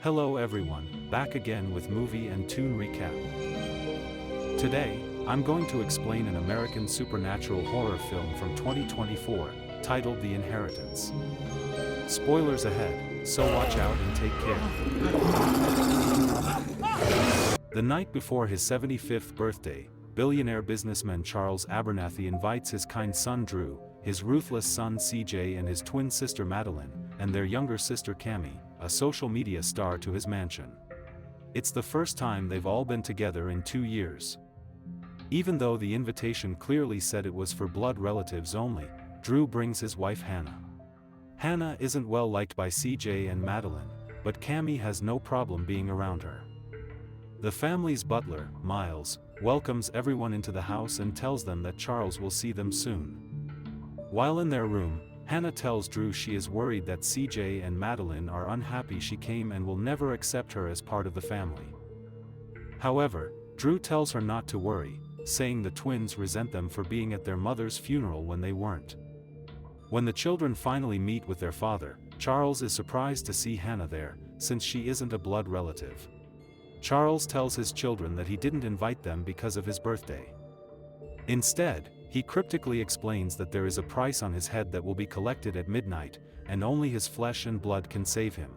Hello everyone, back again with movie and tune recap. Today, I'm going to explain an American supernatural horror film from 2024, titled The Inheritance. Spoilers ahead, so watch out and take care. The night before his 75th birthday, billionaire businessman Charles Abernathy invites his kind son Drew, his ruthless son CJ and his twin sister Madeline, and their younger sister Cammie, a social media star, to his mansion. It's the first time they've all been together in 2 years. Even though the invitation clearly said it was for blood relatives only, Drew brings his wife Hannah. Hannah isn't well liked by CJ and Madeline, but Cammie has no problem being around her. The family's butler, Miles, welcomes everyone into the house and tells them that Charles will see them soon. While in their room, Hannah tells Drew she is worried that CJ and Madeline are unhappy she came and will never accept her as part of the family. However, Drew tells her not to worry, saying the twins resent them for being at their mother's funeral when they weren't. When the children finally meet with their father, Charles is surprised to see Hannah there, since she isn't a blood relative. Charles tells his children that he didn't invite them because of his birthday. Instead, he cryptically explains that there is a price on his head that will be collected at midnight, and only his flesh and blood can save him.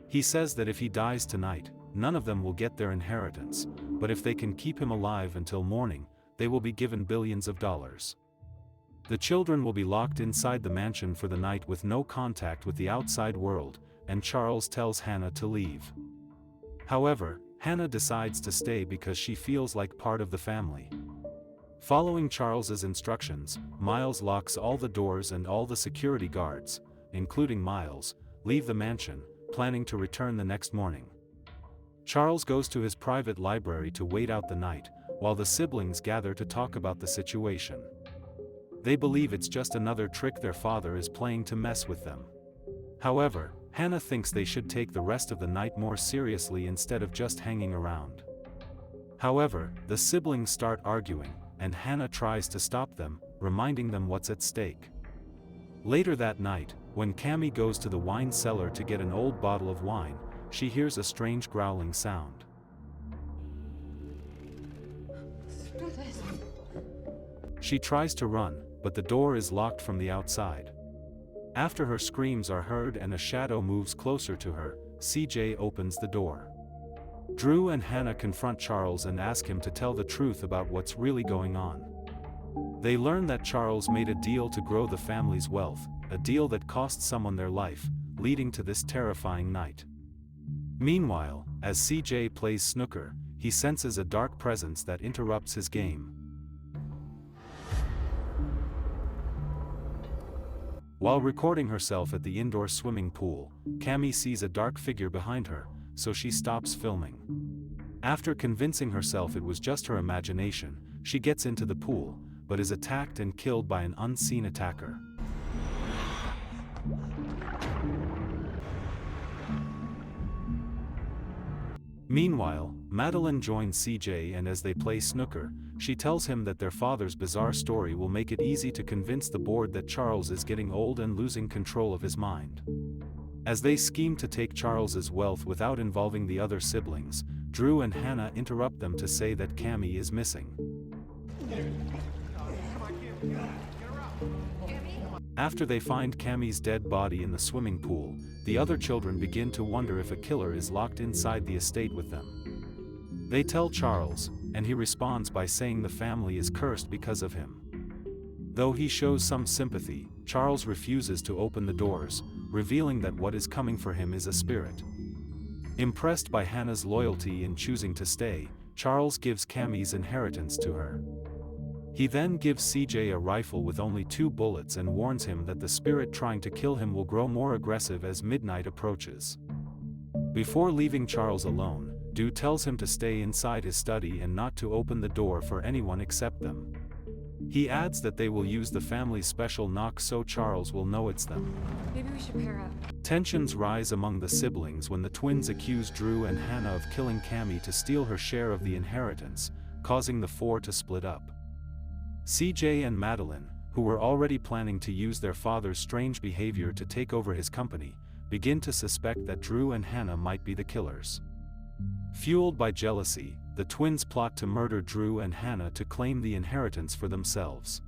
He says that if he dies tonight, none of them will get their inheritance, but if they can keep him alive until morning, they will be given billions of dollars. The children will be locked inside the mansion for the night with no contact with the outside world, and Charles tells Hannah to leave. However, Hannah decides to stay because she feels like part of the family. Following Charles's instructions, Miles locks all the doors and all the security guards, including Miles, leave the mansion, planning to return the next morning. Charles goes to his private library to wait out the night, while the siblings gather to talk about the situation. They believe it's just another trick their father is playing to mess with them. However, Hannah thinks they should take the rest of the night more seriously instead of just hanging around. However, the siblings start arguing, and Hannah tries to stop them, reminding them what's at stake. Later that night, when Cammie goes to the wine cellar to get an old bottle of wine, she hears a strange growling sound. She tries to run, but the door is locked from the outside. After her screams are heard and a shadow moves closer to her, CJ opens the door. Drew and Hannah confront Charles and ask him to tell the truth about what's really going on. They learn that Charles made a deal to grow the family's wealth, a deal that cost someone their life, leading to this terrifying night. Meanwhile, as CJ plays snooker, he senses a dark presence that interrupts his game. While recording herself at the indoor swimming pool, Cammie sees a dark figure behind her, so she stops filming. After convincing herself it was just her imagination, she gets into the pool, but is attacked and killed by an unseen attacker. Meanwhile, Madeline joins CJ, and as they play snooker, she tells him that their father's bizarre story will make it easy to convince the board that Charles is getting old and losing control of his mind. As they scheme to take Charles's wealth without involving the other siblings, Drew and Hannah interrupt them to say that Cammie is missing. After they find Cammie's dead body in the swimming pool, the other children begin to wonder if a killer is locked inside the estate with them. They tell Charles, and he responds by saying the family is cursed because of him. Though he shows some sympathy, Charles refuses to open the doors, revealing that what is coming for him is a spirit. Impressed by Hannah's loyalty in choosing to stay, Charles gives Cammie's inheritance to her. He then gives CJ a rifle with only 2 bullets and warns him that the spirit trying to kill him will grow more aggressive as midnight approaches. Before leaving Charles alone, Drew tells him to stay inside his study and not to open the door for anyone except them. He adds that they will use the family's special knock so Charles will know it's them. Maybe we should pair up. Tensions rise among the siblings when the twins accuse Drew and Hannah of killing Cammie to steal her share of the inheritance, causing the 4 to split up. CJ and Madeline, who were already planning to use their father's strange behavior to take over his company, begin to suspect that Drew and Hannah might be the killers. Fueled by jealousy, the twins plot to murder Drew and Hannah to claim the inheritance for themselves.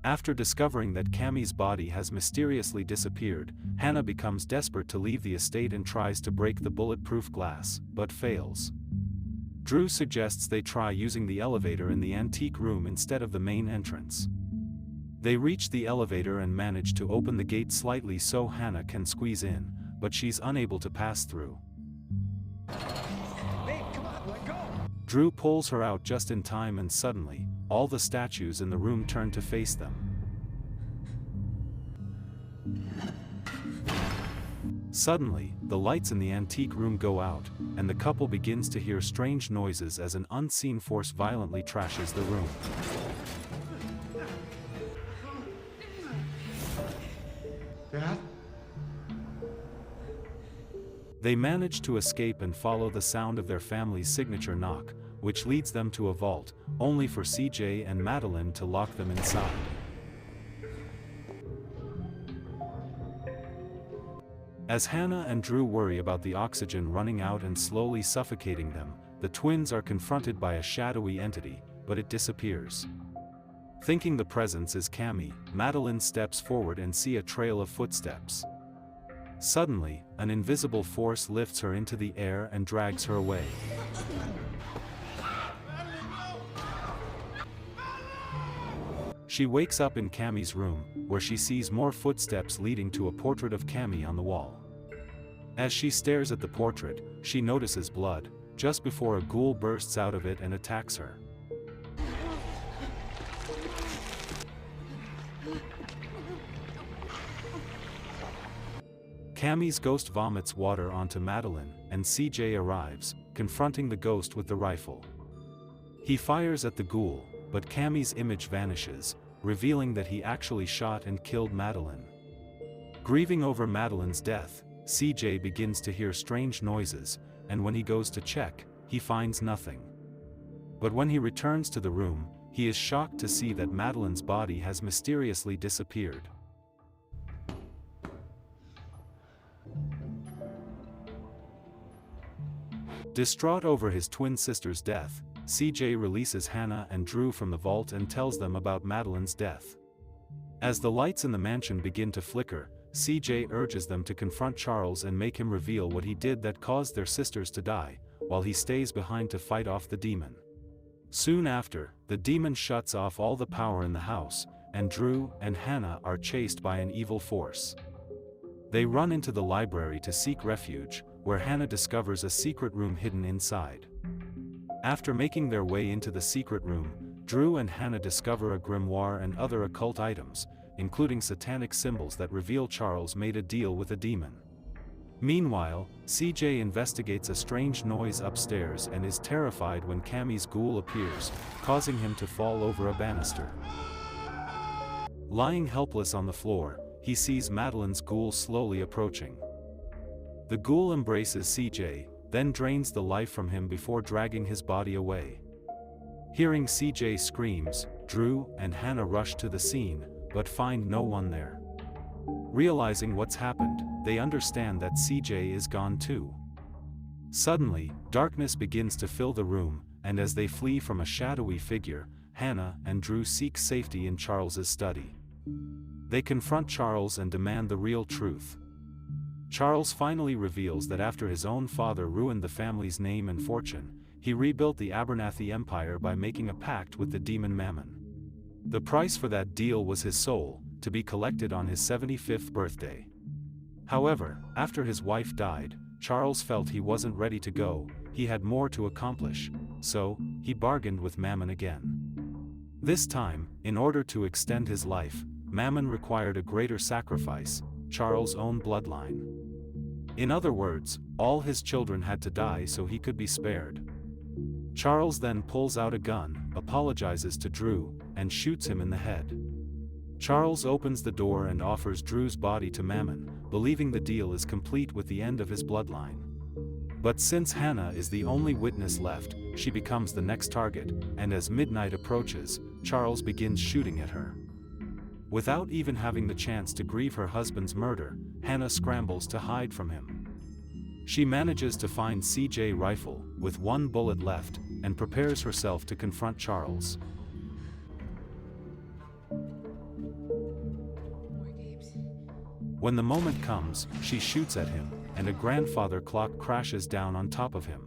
After discovering that Cammie's body has mysteriously disappeared, Hannah becomes desperate to leave the estate and tries to break the bulletproof glass, but fails. Drew suggests they try using the elevator in the antique room instead of the main entrance. They reach the elevator and manage to open the gate slightly so Hannah can squeeze in, but she's unable to pass through. Babe, come on, let go! Drew pulls her out just in time and suddenly, all the statues in the room turn to face them. Suddenly, the lights in the antique room go out, and the couple begins to hear strange noises as an unseen force violently trashes the room. Dad? They manage to escape and follow the sound of their family's signature knock, which leads them to a vault, only for CJ and Madeline to lock them inside. As Hannah and Drew worry about the oxygen running out and slowly suffocating them, the twins are confronted by a shadowy entity, but it disappears. Thinking the presence is Cammie, Madeline steps forward and sees a trail of footsteps. Suddenly, an invisible force lifts her into the air and drags her away. She wakes up in Cammie's room, where she sees more footsteps leading to a portrait of Cammie on the wall. As she stares at the portrait, she notices blood, just before a ghoul bursts out of it and attacks her. Cammie's ghost vomits water onto Madeline, and CJ arrives, confronting the ghost with the rifle. He fires at the ghoul, but Cammie's image vanishes, revealing that he actually shot and killed Madeline. Grieving over Madeline's death, CJ begins to hear strange noises, and when he goes to check, he finds nothing. But when he returns to the room, he is shocked to see that Madeline's body has mysteriously disappeared. Distraught over his twin sister's death, CJ releases Hannah and Drew from the vault and tells them about Madeline's death. As the lights in the mansion begin to flicker, CJ urges them to confront Charles and make him reveal what he did that caused their sisters to die, while he stays behind to fight off the demon. Soon after, the demon shuts off all the power in the house, and Drew and Hannah are chased by an evil force. They run into the library to seek refuge, where Hannah discovers a secret room hidden inside. After making their way into the secret room, Drew and Hannah discover a grimoire and other occult items, including satanic symbols that reveal Charles made a deal with a demon. Meanwhile, CJ investigates a strange noise upstairs and is terrified when Cammie's ghoul appears, causing him to fall over a banister. Lying helpless on the floor, he sees Madeline's ghoul slowly approaching. The ghoul embraces CJ, then drains the life from him before dragging his body away. Hearing CJ's screams, Drew and Hannah rush to the scene, but find no one there. Realizing what's happened, they understand that CJ is gone too. Suddenly, darkness begins to fill the room, and as they flee from a shadowy figure, Hannah and Drew seek safety in Charles's study. They confront Charles and demand the real truth. Charles finally reveals that after his own father ruined the family's name and fortune, he rebuilt the Abernathy Empire by making a pact with the demon Mammon. The price for that deal was his soul, to be collected on his 75th birthday. However, after his wife died, Charles felt he wasn't ready to go, he had more to accomplish, so he bargained with Mammon again. This time, in order to extend his life, Mammon required a greater sacrifice, Charles' own bloodline. In other words, all his children had to die so he could be spared. Charles then pulls out a gun, apologizes to Drew, and shoots him in the head. Charles opens the door and offers Drew's body to Mammon, believing the deal is complete with the end of his bloodline. But since Hannah is the only witness left, she becomes the next target, and as midnight approaches, Charles begins shooting at her. Without even having the chance to grieve her husband's murder, Hannah scrambles to hide from him. She manages to find CJ's rifle, with one bullet left, and prepares herself to confront Charles. When the moment comes, she shoots at him, and a grandfather clock crashes down on top of him.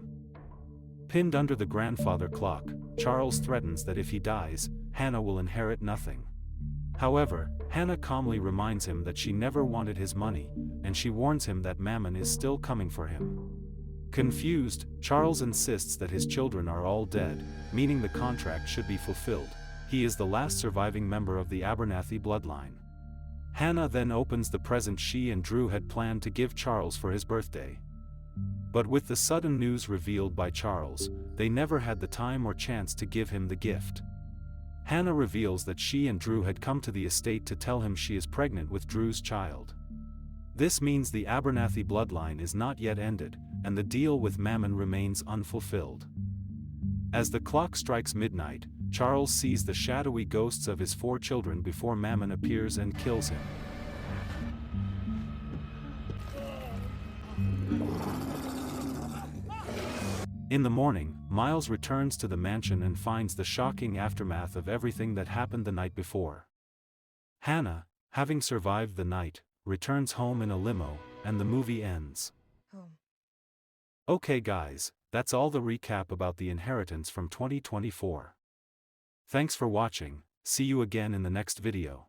Pinned under the grandfather clock, Charles threatens that if he dies, Hannah will inherit nothing. However, Hannah calmly reminds him that she never wanted his money, and she warns him that Mammon is still coming for him. Confused, Charles insists that his children are all dead, meaning the contract should be fulfilled. He is the last surviving member of the Abernathy bloodline. Hannah then opens the present she and Drew had planned to give Charles for his birthday. But with the sudden news revealed by Charles, they never had the time or chance to give him the gift. Hannah reveals that she and Drew had come to the estate to tell him she is pregnant with Drew's child. This means the Abernathy bloodline is not yet ended, and the deal with Mammon remains unfulfilled. As the clock strikes midnight, Charles sees the shadowy ghosts of his 4 children before Mammon appears and kills him. In the morning, Miles returns to the mansion and finds the shocking aftermath of everything that happened the night before. Hannah, having survived the night, returns home in a limo, and the movie ends. Okay guys, that's all the recap about The Inheritance from 2024. Thanks for watching, see you again in the next video.